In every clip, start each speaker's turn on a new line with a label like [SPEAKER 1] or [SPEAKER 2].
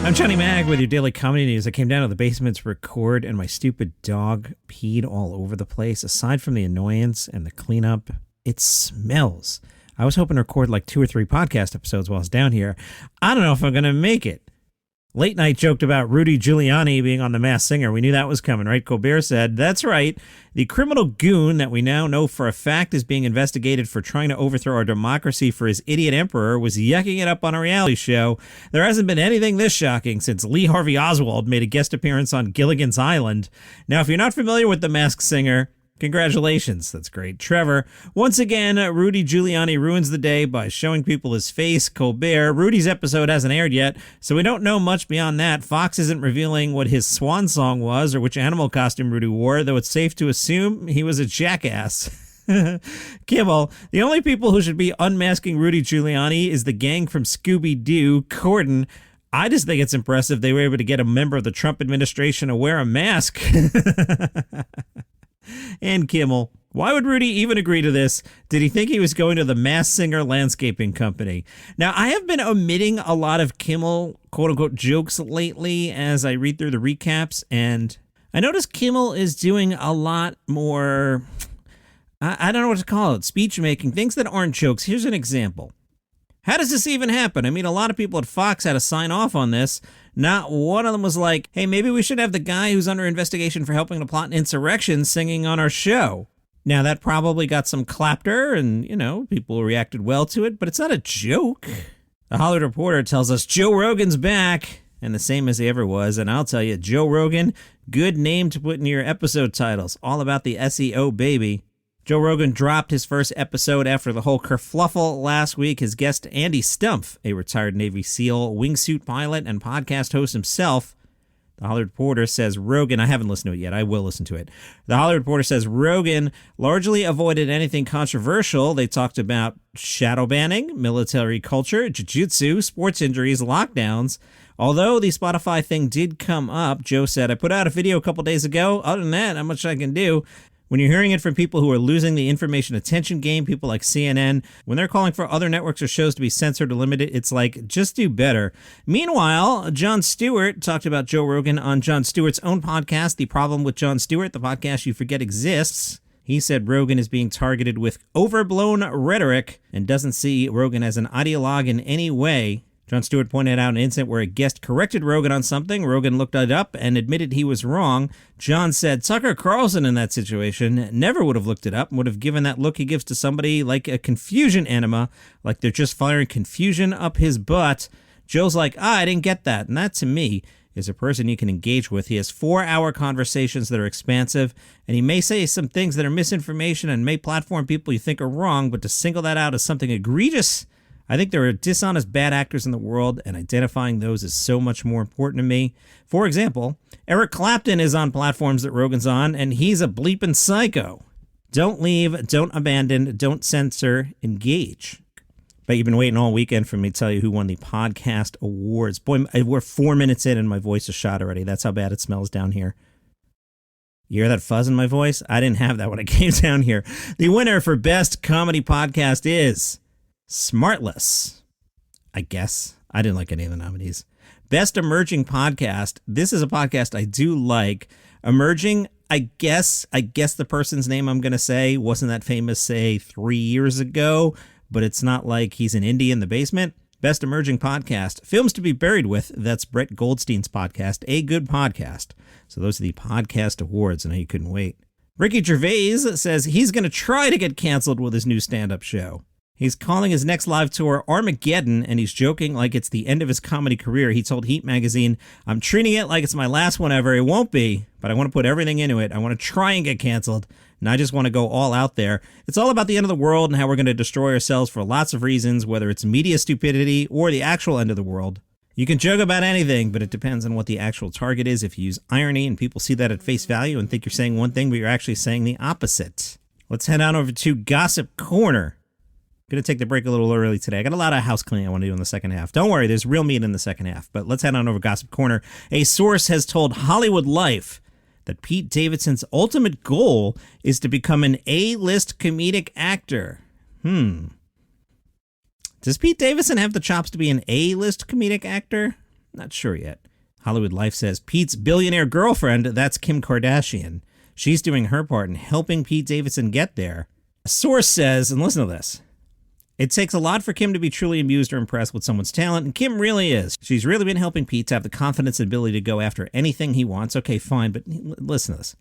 [SPEAKER 1] I'm Johnny Mag with your daily comedy news. I came down to the basement to record, and my stupid dog peed all over the place. Aside from the annoyance and the cleanup, it smells. I was hoping to record like 2 or 3 podcast episodes while I was down here. I don't know if I'm going to make it. Late Night joked about Rudy Giuliani being on The Masked Singer. We knew that was coming, right? Colbert said, that's right. The criminal goon that we now know for a fact is being investigated for trying to overthrow our democracy for his idiot emperor was yucking it up on a reality show. There hasn't been anything this shocking since Lee Harvey Oswald made a guest appearance on Gilligan's Island. Now, if you're not familiar with The Masked Singer, congratulations. That's great. Trevor, once again, Rudy Giuliani ruins the day by showing people his face. Colbert, Rudy's episode hasn't aired yet, so we don't know much beyond that. Fox isn't revealing what his swan song was or which animal costume Rudy wore, though it's safe to assume he was a jackass. Kimmel, the only people who should be unmasking Rudy Giuliani is the gang from Scooby-Doo. Corden, I just think it's impressive they were able to get a member of the Trump administration to wear a mask. And Kimmel, why would Rudy even agree to this? Did he think he was going to the Masked Singer Landscaping Company? Now, I have been omitting a lot of Kimmel, quote-unquote, jokes lately as I read through the recaps, and I notice Kimmel is doing a lot more, I don't know what to call it, speech-making, things that aren't jokes. Here's an example. How does this even happen? I mean, a lot of people at Fox had to sign off on this. Not one of them was like, hey, maybe we should have the guy who's under investigation for helping to plot an insurrection singing on our show. Now, that probably got some clapter and, you know, people reacted well to it, but it's not a joke. The Hollywood Reporter tells us Joe Rogan's back, and the same as he ever was. And I'll tell you, Joe Rogan, good name to put in your episode titles. All about the SEO, baby. Joe Rogan dropped his first episode after the whole kerfluffle last week. His guest, Andy Stumpf, a retired Navy SEAL, wingsuit pilot, and podcast host himself. The Hollywood Reporter says Rogan, I haven't listened to it yet, I will listen to it. The Hollywood Reporter says Rogan largely avoided anything controversial. They talked about shadow banning, military culture, jiu-jitsu, sports injuries, lockdowns. Although the Spotify thing did come up, Joe said, I put out a video a couple days ago. Other than that, not much I can do. When you're hearing it from people who are losing the information attention game, people like CNN, when they're calling for other networks or shows to be censored or limited, it's like, just do better. Meanwhile, Jon Stewart talked about Joe Rogan on Jon Stewart's own podcast, The Problem with Jon Stewart, the podcast you forget exists. He said Rogan is being targeted with overblown rhetoric and doesn't see Rogan as an ideologue in any way. Jon Stewart pointed out an incident where a guest corrected Rogan on something. Rogan looked it up and admitted he was wrong. Jon said Tucker Carlson in that situation never would have looked it up and would have given that look he gives to somebody like a confusion enema, like they're just firing confusion up his butt. Joe's like, I didn't get that. And that, to me, is a person you can engage with. He has 4-hour conversations that are expansive, and he may say some things that are misinformation and may platform people you think are wrong, but to single that out as something egregious, I think there are dishonest bad actors in the world, and identifying those is so much more important to me. For example, Eric Clapton is on platforms that Rogan's on, and he's a bleeping psycho. Don't leave, don't abandon, don't censor, engage. But you've been waiting all weekend for me to tell you who won the podcast awards. Boy, we're 4 minutes in and my voice is shot already. That's how bad it smells down here. You hear that fuzz in my voice? I didn't have that when I came down here. The winner for Best Comedy Podcast is Smartless, I guess. I didn't like any of the nominees. Best Emerging Podcast. This is a podcast I do like. Emerging, I guess the person's name I'm going to say wasn't that famous, say, 3 years ago, but it's not like he's an indie in the basement. Best Emerging Podcast. Films to be Buried With. That's Brett Goldstein's podcast. A good podcast. So those are the podcast awards. I know you couldn't wait. Ricky Gervais says he's going to try to get canceled with his new stand-up show. He's calling his next live tour Armageddon, and he's joking like it's the end of his comedy career. He told Heat magazine, I'm treating it like it's my last one ever. It won't be, but I want to put everything into it. I want to try and get canceled, and I just want to go all out there. It's all about the end of the world and how we're going to destroy ourselves for lots of reasons, whether it's media stupidity or the actual end of the world. You can joke about anything, but it depends on what the actual target is. If you use irony and people see that at face value and think you're saying one thing, but you're actually saying the opposite. Let's head on over to Gossip Corner. Going to take the break a little early today. I got a lot of house cleaning I want to do in the second half. Don't worry, there's real meat in the second half. But let's head on over Gossip Corner. A source has told Hollywood Life that Pete Davidson's ultimate goal is to become an A-list comedic actor. Does Pete Davidson have the chops to be an A-list comedic actor? Not sure yet. Hollywood Life says Pete's billionaire girlfriend, that's Kim Kardashian. She's doing her part in helping Pete Davidson get there. A source says, and listen to this, it takes a lot for Kim to be truly amused or impressed with someone's talent, and Kim really is. She's really been helping Pete to have the confidence and ability to go after anything he wants. Okay, fine, but listen to this.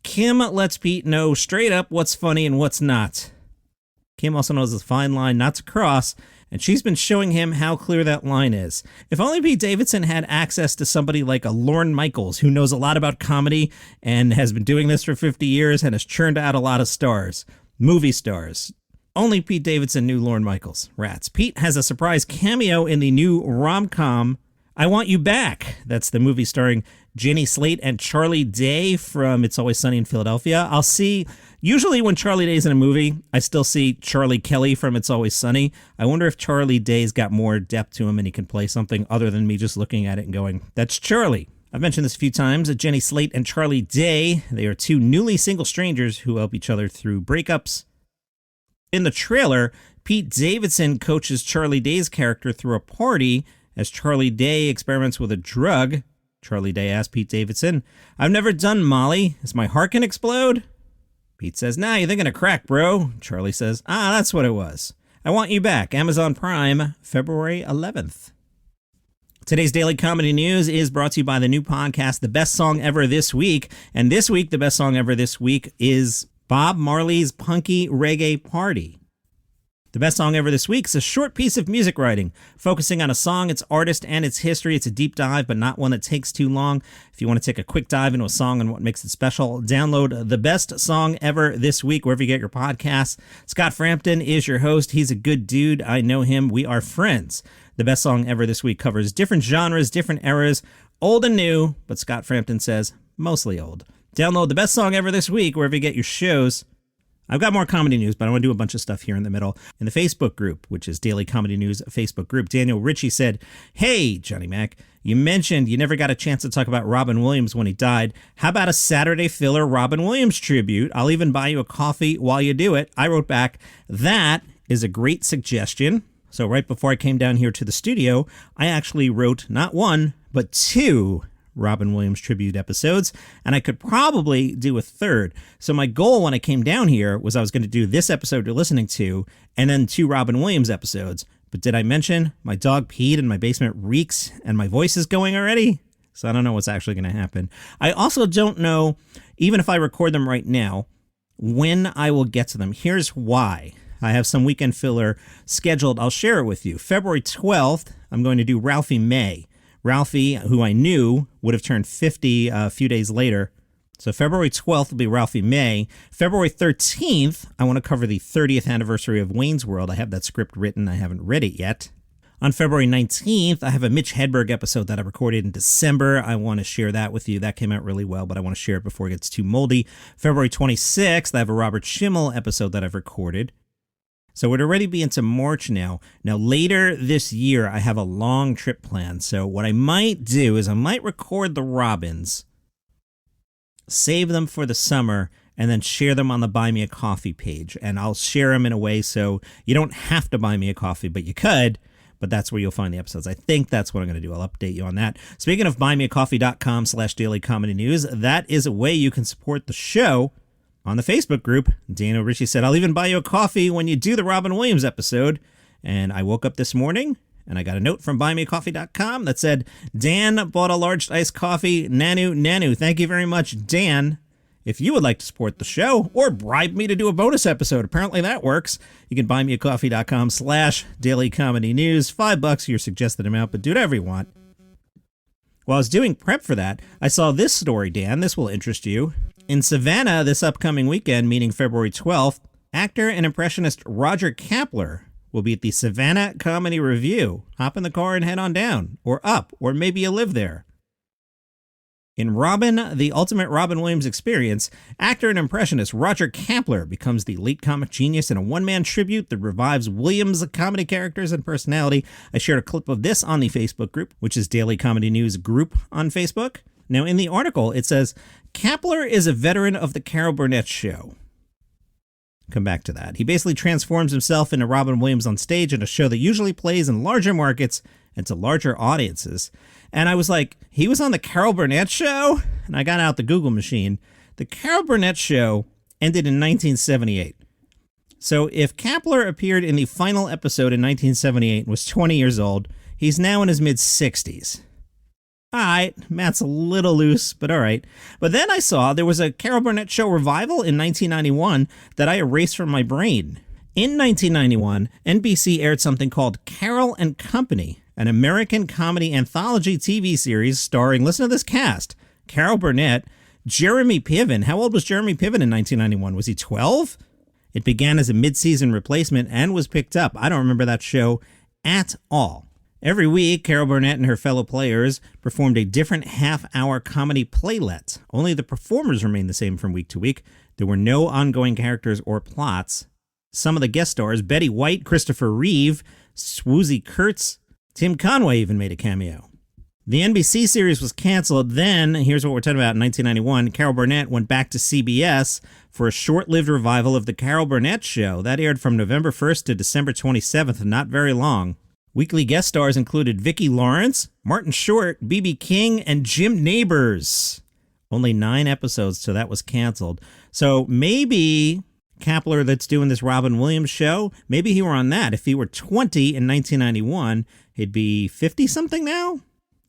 [SPEAKER 1] Kim lets Pete know straight up what's funny and what's not. Kim also knows the fine line not to cross, and she's been showing him how clear that line is. If only Pete Davidson had access to somebody like a Lorne Michaels, who knows a lot about comedy and has been doing this for 50 years and has churned out a lot of stars, movie stars. Only Pete Davidson knew Lorne Michaels. Rats. Pete has a surprise cameo in the new rom-com I Want You Back. That's the movie starring Jenny Slate and Charlie Day from It's Always Sunny in Philadelphia. Usually when Charlie Day's in a movie, I still see Charlie Kelly from It's Always Sunny. I wonder if Charlie Day's got more depth to him and he can play something other than me just looking at it and going, that's Charlie. I've mentioned this a few times. Jenny Slate and Charlie Day, they are two newly single strangers who help each other through breakups. In the trailer, Pete Davidson coaches Charlie Day's character through a party as Charlie Day experiments with a drug. Charlie Day asks Pete Davidson, I've never done Molly. Is my heart gonna explode? Pete says, nah, you're thinking of crack, bro. Charlie says, that's what it was. I Want You Back, Amazon Prime, February 11th. Today's Daily Comedy News is brought to you by the new podcast, The Best Song Ever This Week. And this week, the best song ever this week is Bob Marley's Punky Reggae Party. The best song ever this week is a short piece of music writing, focusing on a song, its artist, and its history. It's a deep dive, but not one that takes too long. If you want to take a quick dive into a song and what makes it special, download The Best Song Ever This Week, wherever you get your podcasts. Scott Frampton is your host. He's a good dude. I know him. We are friends. The Best Song Ever This Week covers different genres, different eras, old and new, but Scott Frampton says mostly old. Download The Best Song Ever This Week, wherever you get your shows. I've got more comedy news, but I want to do a bunch of stuff here in the middle. In the Facebook group, which is Daily Comedy News Facebook group, Daniel Ritchie said, hey, Johnny Mac, you mentioned you never got a chance to talk about Robin Williams when he died. How about a Saturday filler Robin Williams tribute? I'll even buy you a coffee while you do it. I wrote back, that is a great suggestion. So right before I came down here to the studio, I actually wrote not one, but two Robin Williams tribute episodes, and I could probably do a third. So my goal when I came down here was I was going to do this episode you're listening to, and then two Robin Williams episodes. But did I mention my dog peed and my basement reeks and my voice is going already? So I don't know what's actually going to happen. I also don't know, even if I record them right now, when I will get to them. Here's why. I have some weekend filler scheduled. I'll share it with you. February 12th, I'm going to do Ralphie May. Ralphie, who I knew would have turned 50 a few days later. So February 12th will be Ralphie May. February 13th, I want to cover the 30th anniversary of Wayne's World. I have that script written. I haven't read it yet. On February 19th, I have a Mitch Hedberg episode that I recorded in December. I want to share that with you. That came out really well, but I want to share it before it gets too moldy. February 26th, I have a Robert Schimmel episode that I've recorded. So we'd already be into March now. Now, later this year, I have a long trip planned. So what I might do is I might record the Robins, save them for the summer, and then share them on the Buy Me a Coffee page. And I'll share them in a way so you don't have to buy me a coffee, but you could. But that's where you'll find the episodes. I think that's what I'm going to do. I'll update you on that. Speaking of buymeacoffee.com/dailycomedynews, that is a way you can support the show. On the Facebook group, Daniel Ritchie said, I'll even buy you a coffee when you do the Robin Williams episode. And I woke up this morning and I got a note from buymeacoffee.com that said, Dan bought a large iced coffee. Nanu. Thank you very much, Dan. If you would like to support the show or bribe me to do a bonus episode, apparently that works. You can buymeacoffee.com/dailycomedynews. $5 your suggested amount, but do whatever you want. While I was doing prep for that, I saw this story, Dan. This will interest you. In Savannah this upcoming weekend, meaning February 12th, actor and impressionist Roger Kapler will be at the Savannah Comedy Review. Hop in the car and head on down, or up, or maybe you live there. In Robin, the ultimate Robin Williams experience, actor and impressionist Roger Kapler becomes the late comic genius in a one-man tribute that revives Williams' comedy characters and personality. I shared a clip of this on the Facebook group, which is Daily Comedy News Group on Facebook. Now, in the article, it says, Kapler is a veteran of the Carol Burnett Show. Come back to that. He basically transforms himself into Robin Williams on stage in a show that usually plays in larger markets and to larger audiences. And I was like, he was on the Carol Burnett Show? And I got out the Google machine. The Carol Burnett Show ended in 1978. So if Kapler appeared in the final episode in 1978 and was 20 years old, he's now in his mid-60s. All right, Matt's a little loose, but all right. But then I saw there was a Carol Burnett Show revival in 1991 that I erased from my brain. In 1991, NBC aired something called Carol and Company, an American comedy anthology TV series starring, listen to this cast, Carol Burnett, Jeremy Piven. How old was Jeremy Piven in 1991? Was he 12? It began as a mid-season replacement and was picked up. I don't remember that show at all. Every week, Carol Burnett and her fellow players performed a different half-hour comedy playlet. Only the performers remained the same from week to week. There were no ongoing characters or plots. Some of the guest stars, Betty White, Christopher Reeve, Swoosie Kurtz, Tim Conway even made a cameo. The NBC series was canceled. Then, here's what we're talking about, in 1991, Carol Burnett went back to CBS for a short-lived revival of The Carol Burnett Show. That aired from November 1st to December 27th, not very long. Weekly guest stars included Vicki Lawrence, Martin Short, B.B. King, and Jim Nabors. Only 9 episodes, so that was canceled. So maybe Kapler that's doing this Robin Williams show, maybe he were on that. If he were 20 in 1991, he'd be 50-something now?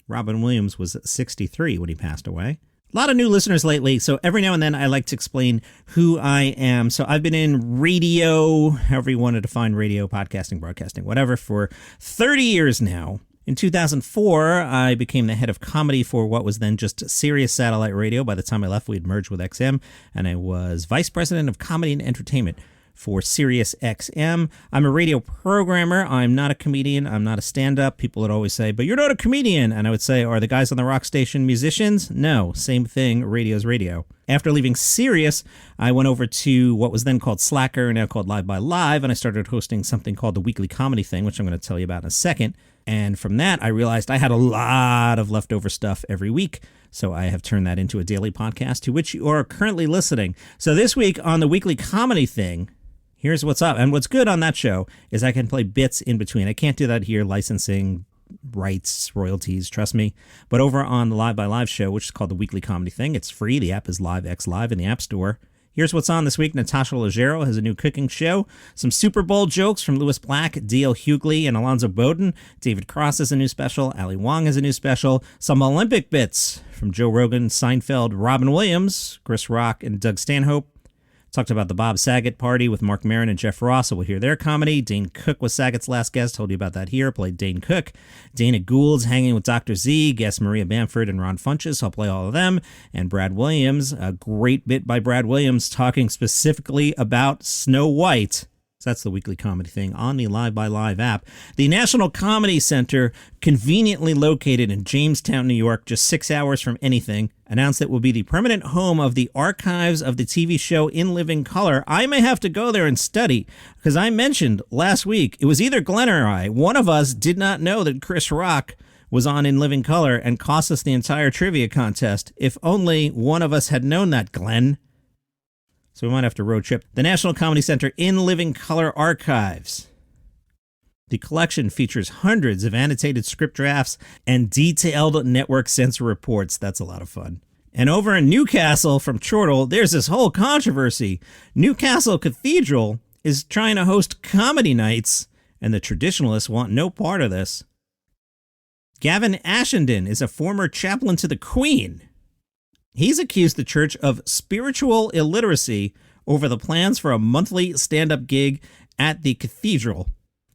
[SPEAKER 1] Robin Williams was 63 when he passed away. A lot of new listeners lately, so every now and then I like to explain who I am. So I've been in radio, however you want to define radio, podcasting, broadcasting, whatever, for 30 years now. In 2004, I became the head of comedy for what was then just Sirius Satellite Radio. By the time I left, we had merged with XM, and I was vice president of comedy and entertainment for Sirius XM. I'm a radio programmer. I'm not a comedian. I'm not a stand-up. People would always say, but you're not a comedian. And I would say, are the guys on the rock station musicians? No, same thing. Radio's radio. After leaving Sirius, I went over to what was then called Slacker, now called Live by Live, and I started hosting something called The Weekly Comedy Thing, which I'm going to tell you about in a second. And from that, I realized I had a lot of leftover stuff every week. So I have turned that into a daily podcast to which you are currently listening. So this week on The Weekly Comedy Thing, here's what's up. And what's good on that show is I can play bits in between. I can't do that here, licensing, rights, royalties, trust me. But over on the Live by Live show, which is called The Weekly Comedy Thing, it's free. The app is LiveX Live in the App Store. Here's what's on this week. Natasha Leggero has a new cooking show. Some Super Bowl jokes from Louis Black, D.L. Hughley, and Alonzo Bowden. David Cross has a new special. Ali Wong has a new special. Some Olympic bits from Joe Rogan, Seinfeld, Robin Williams, Chris Rock, and Doug Stanhope. Talked about the Bob Saget party with Mark Maron and Jeff Ross, so we'll hear their comedy. Dane Cook was Saget's last guest. Told you about that here. Played Dane Cook. Dana Gould's hanging with Dr. Z. Guest Maria Bamford and Ron Funches. I'll play all of them. And Brad Williams, a great bit by Brad Williams talking specifically about Snow White. So that's The Weekly Comedy Thing on the Live by Live app. The National Comedy Center, conveniently located in Jamestown, New York, just 6 hours from anything, announced it will be the permanent home of the archives of the TV show In Living Color. I may have to go there and study, because I mentioned last week, it was either Glenn or I. One of us did not know that Chris Rock was on In Living Color and cost us the entire trivia contest. If only one of us had known that, Glenn. So we might have to road trip. The National Comedy Center In Living Color Archives. The collection features hundreds of annotated script drafts and detailed network censor reports. That's a lot of fun. And over in Newcastle from Chortle, there's this whole controversy. Newcastle Cathedral is trying to host comedy nights, and the traditionalists want no part of this. Gavin Ashenden is a former chaplain to the Queen. He's accused the church of spiritual illiteracy over the plans for a monthly stand-up gig at the cathedral.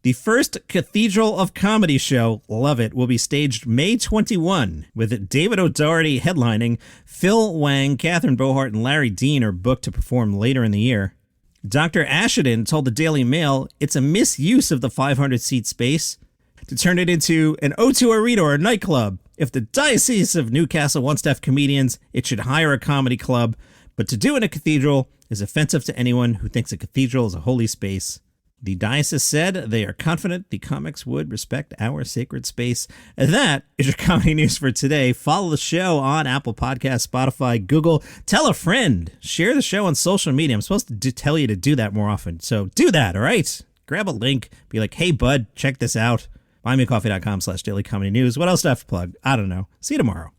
[SPEAKER 1] The first Cathedral of Comedy show, love it, will be staged May 21, with David O'Doherty headlining. Phil Wang, Catherine Bohart, and Larry Dean are booked to perform later in the year. Dr. Ashenden told the Daily Mail it's a misuse of the 500-seat space to turn it into an O2 Arena or a nightclub. If the Diocese of Newcastle wants to have comedians, it should hire a comedy club. But to do it in a cathedral is offensive to anyone who thinks a cathedral is a holy space. The diocese said they are confident the comics would respect our sacred space. And that is your comedy news for today. Follow the show on Apple Podcasts, Spotify, Google. Tell a friend. Share the show on social media. I'm supposed to tell you to do that more often. So do that, all right? Grab a link. Be like, hey, bud, check this out. BuyMeACoffee.com/dailycomedynews. What else do I have to plug? I don't know. See you tomorrow.